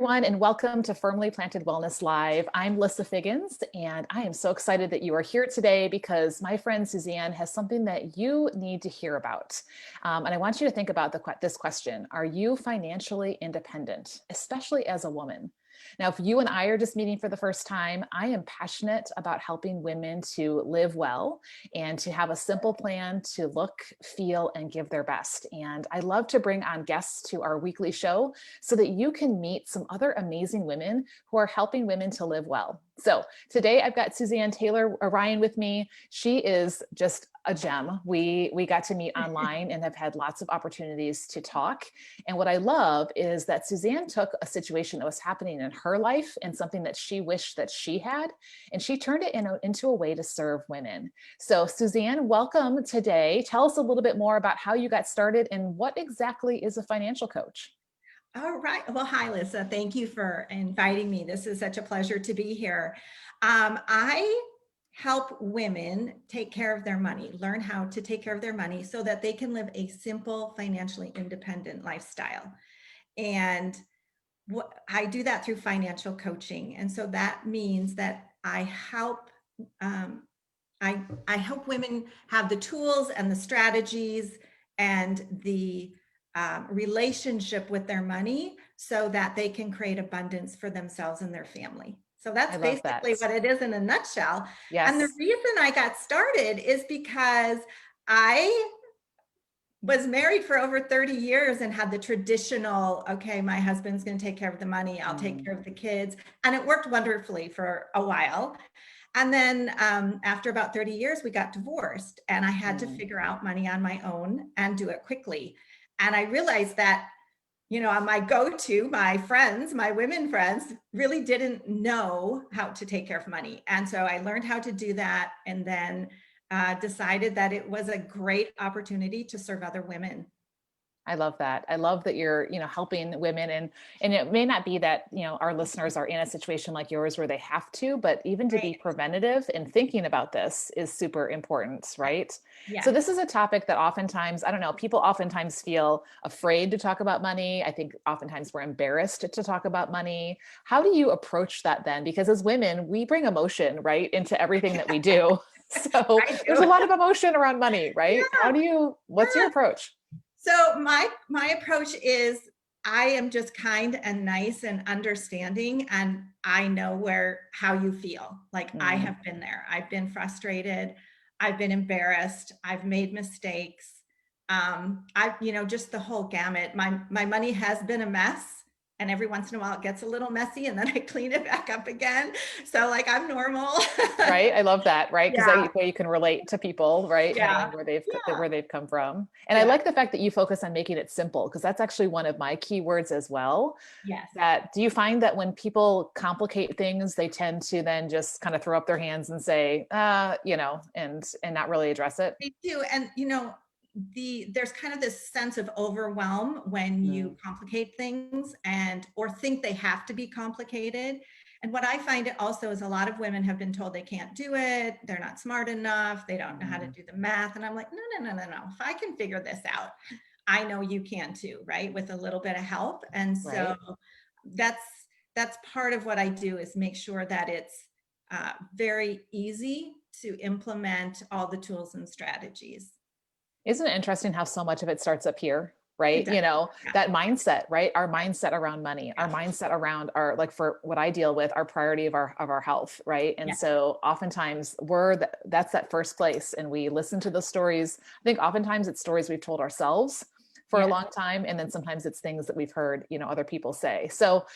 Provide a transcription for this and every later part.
everyone, and welcome to Firmly Planted Wellness Live. I'm Lissa Figgins, and I am so excited that you are here today because my friend Suzanne has something that you need to hear about. And I want you to think about this question. Are you financially independent, especially as a woman? Now, if you and I are just meeting for the first time, I am passionate about helping women to live well and to have a simple plan to look, feel, and give their best. And I love to bring on guests to our weekly show so that you can meet some other amazing women who are helping women to live well. So today I've got Suzanne Taylor Ryan with me. She is just a gem. We got to meet online and have had lots of opportunities to talk. And what I love is that Suzanne took a situation that was happening in her life and something that she wished that she had, and she turned it into a way to serve women. So Suzanne, welcome today. Tell us a little bit more about how you got started and what exactly is a financial coach. All right. Well, hi, Lisa. Thank you for inviting me. This is such a pleasure to be here. I help women take care of their money, learn how to take care of their money so that they can live a simple, financially independent lifestyle. And I do that through financial coaching. And so that means that um, I help women have the tools and the strategies and the relationship with their money so that they can create abundance for themselves and their family. So I that's love basically that. what it is in a nutshell. And the Yes. reason I got started is because I was married for over 30 years and had the traditional, okay, my husband's going to take care of the money, I'll take Mm, care of the kids. And it worked wonderfully for a while. And then after about 30 years, we got divorced and I had to mm. figure out money on my own and do it quickly. And I realized that, my go-to, my friends, my women friends really didn't know how to take care of money. And so I learned how to do that and then decided that it was a great opportunity to serve other women. I love that. I love that you're, helping women, and it may not be that, our listeners are in a situation like yours where they have to, but even to be Right. preventative and thinking about this is super important, right? So Yes. this is a topic that oftentimes, I don't know, people oftentimes feel afraid to talk about money. I think oftentimes we're embarrassed to talk about money. How do you approach that then? Because as women, we bring emotion, right, into everything that we do. So I there's a do. lot of emotion around money, right? What's your Yeah. approach? So my approach is I am just kind and nice and understanding, and I know how you feel. Like I Mm. have been there. I've been frustrated. I've been embarrassed. I've made mistakes. Just the whole gamut. My money has been a mess, and every once in a while it gets a little messy, and then I clean it back up again. So like I'm normal. Right. I love that. Right. Because Yeah. that way you can relate to people, right? Yeah. Knowing Yeah. where they've come from. And I Yeah. like the fact that you focus on making it simple, because that's actually one of my keywords as well. Yes. That do you find that when people complicate things, they tend to then just kind of throw up their hands and say, and not really address it? They do. And there's kind of this sense of overwhelm when you Mm, complicate things and or think they have to be complicated. And what I find it also is a lot of women have been told they can't do it, they're not smart enough, they don't know how to mm, do the math. And I'm like, no, no, no, no, no. If I can figure this out, I know you can too, right? With a little bit of help. And so right. that's that's part of what I do is make sure that it's very easy to implement all the tools and strategies. Isn't it interesting how so much of it starts up here? It Right. does. Yeah. That mindset, right? Our mindset around money, our Yeah. mindset around our, like for what I deal with, our priority of our health. Right. And Yeah. so oftentimes that's that first place. And we listen to the stories. I think oftentimes it's stories we've told ourselves for a Yeah. long time. And then sometimes it's things that we've heard, other people say. So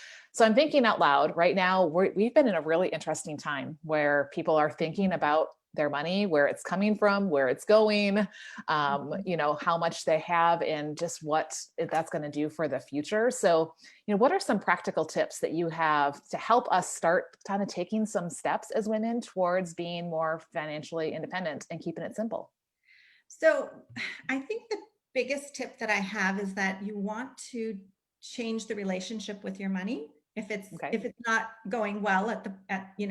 I'm thinking out loud right now, we've been in a really interesting time where people are thinking about their money, where it's coming from, where it's going, Mhm. how much they have and just what that's going to do for the future. So, what are some practical tips that you have to help us start kind of taking some steps as women towards being more financially independent and keeping it simple? So I think the biggest tip that I have is that you want to change the relationship with your money Okay. if it's not going well at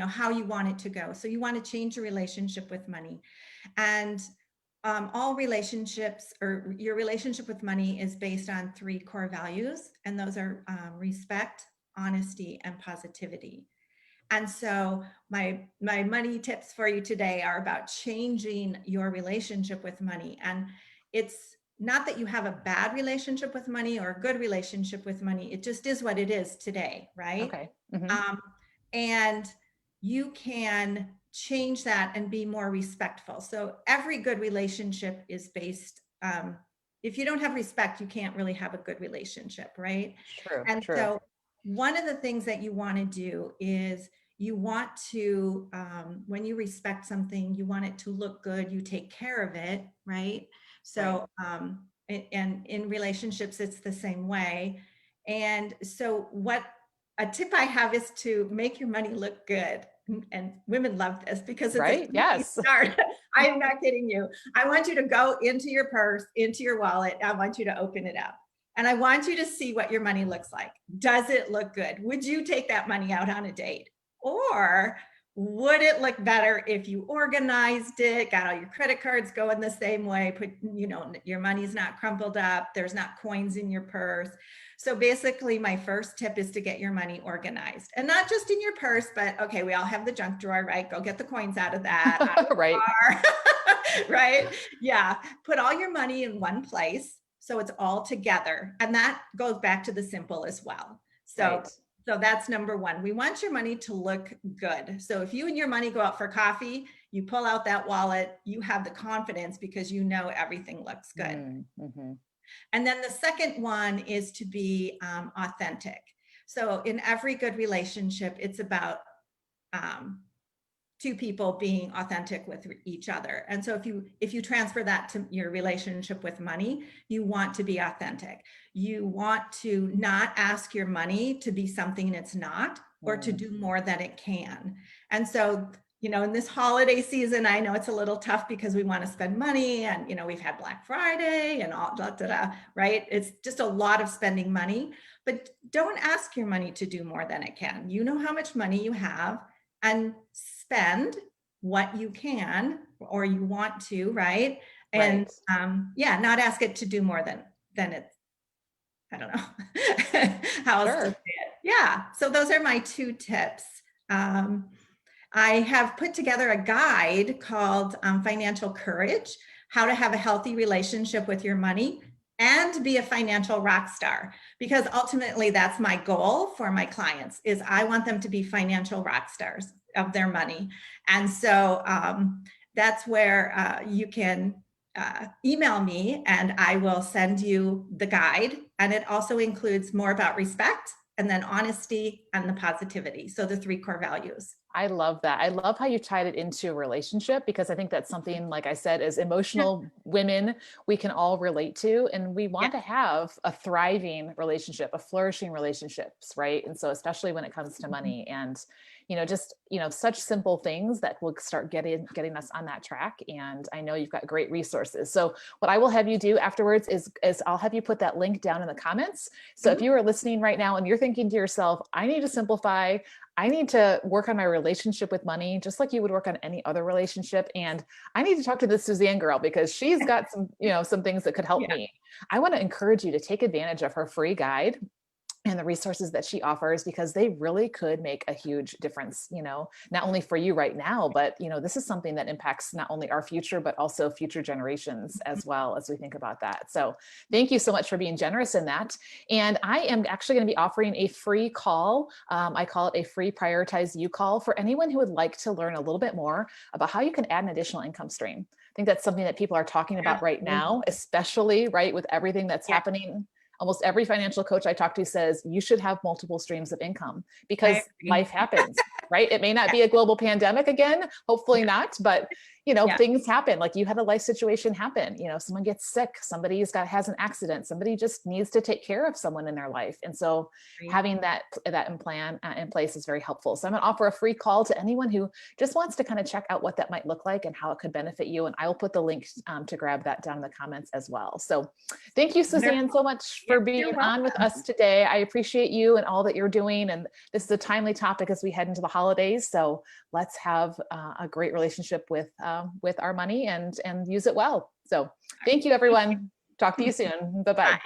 how you want it to go. So you want to change your relationship with money. And all relationships or your relationship with money is based on three core values, and those are respect, honesty, and positivity. And so my money tips for you today are about changing your relationship with money. And it's not that you have a bad relationship with money or a good relationship with money. It just is what it is today, right? Okay. Hmm. Um, and you can change that and be more respectful. So every good relationship is based, if you don't have respect, you can't really have a good relationship, right? True, And true. so one of the things that you want to do is you want to, when you respect something, you want it to look good, you take care of it, right? Right. So, and in relationships, it's the same way. And so what a tip I have is to make your money look good. And women love this because it's an Right. easy Yes. start. I am not kidding you. I want you to go into your purse, into your wallet. I want you to open it up. And I want you to see what your money looks like. Does it look good? Would you take that money out on a date? Or would it look better if you organized it, got all your credit cards going the same way, put, your money's not crumpled up, there's not coins in your purse. So basically my first tip is to get your money organized, and not just in your purse, but okay, we all have the junk drawer, right? Go get the coins out of that, out of the Right. car, right? Yeah, put all your money in one place so it's all together. And that goes back to the simple as well. So Right. so that's number one. We want your money to look good. So if you and your money go out for coffee, you pull out that wallet, you have the confidence because you know everything looks good. Mm-hmm. And then the second one is to be authentic. So in every good relationship, it's about um, two people being authentic with each other. And so if you transfer that to your relationship with money, you want to be authentic. You want to not ask your money to be something it's not, or to Mm. do more than it can. And so, in this holiday season, I know it's a little tough because we want to spend money, and we've had Black Friday and all right? It's just a lot of spending money, but don't ask your money to do more than it can. You know how much money you have, and spend what you can or you want to, right? And Right. yeah, not ask it to do more than it. I don't know how else to say Sure. it. Yeah. So those are my two tips. Um, I have put together a guide called Financial Courage: How to Have a Healthy Relationship with Your Money and Be a Financial Rock Star. Because ultimately, that's my goal for my clients, is I want them to be financial rock stars of their money. And so that's where you can email me and I will send you the guide. And it also includes more about respect, and then honesty, and the positivity. So the three core values. I love that. I love how you tied it into a relationship, because I think that's something, like I said, as Yeah. emotional women, we can all relate to. And we Yeah. want to have a thriving relationship, a flourishing relationships, right? And so, especially when it comes to money and, just, such simple things that will start getting us on that track. And I know you've got great resources. So what I will have you do afterwards is I'll have you put that link down in the comments. So if Mhm. you are listening right now and you're thinking to yourself, I need to simplify, I need to work on my relationship with money, just like you would work on any other relationship. And I need to talk to this Suzanne girl because she's got some things that could help Yeah. me. I want to encourage you to take advantage of her free guide and the resources that she offers, because they really could make a huge difference, not only for you right now, but this is something that impacts not only our future, but also future generations as well, as we think about that. So thank you so much for being generous in that. And I am actually going to be offering a free call. I call it a free Prioritize You call, for anyone who would like to learn a little bit more about how you can add an additional income stream. I think that's something that people are talking about right Absolutely. now, especially right with everything that's Yeah, happening. Almost every financial coach I talk to says you should have multiple streams of income, I because agree. life happens, right? It may not Yeah, be a global pandemic again, hopefully yeah, not, but yeah. things happen. Like you had a life situation happen, someone gets sick, has an accident, somebody just needs to take care of someone in their life. And so Agree. having that plan in place is very helpful. So I'm going to offer a free call to anyone who just wants to kind of check out what that might look like and how it could benefit you. And I will put the link to grab that down in the comments as well. So thank you, Suzanne, Wonderful. so much Yeah, for you're being on with welcome. us today. I appreciate you and all that you're doing. And this is a timely topic as we head into the holidays. So let's have a great relationship with our money and use it well. So All right. thank you, Thank everyone. Talk to you. you soon. Bye-bye. Bye.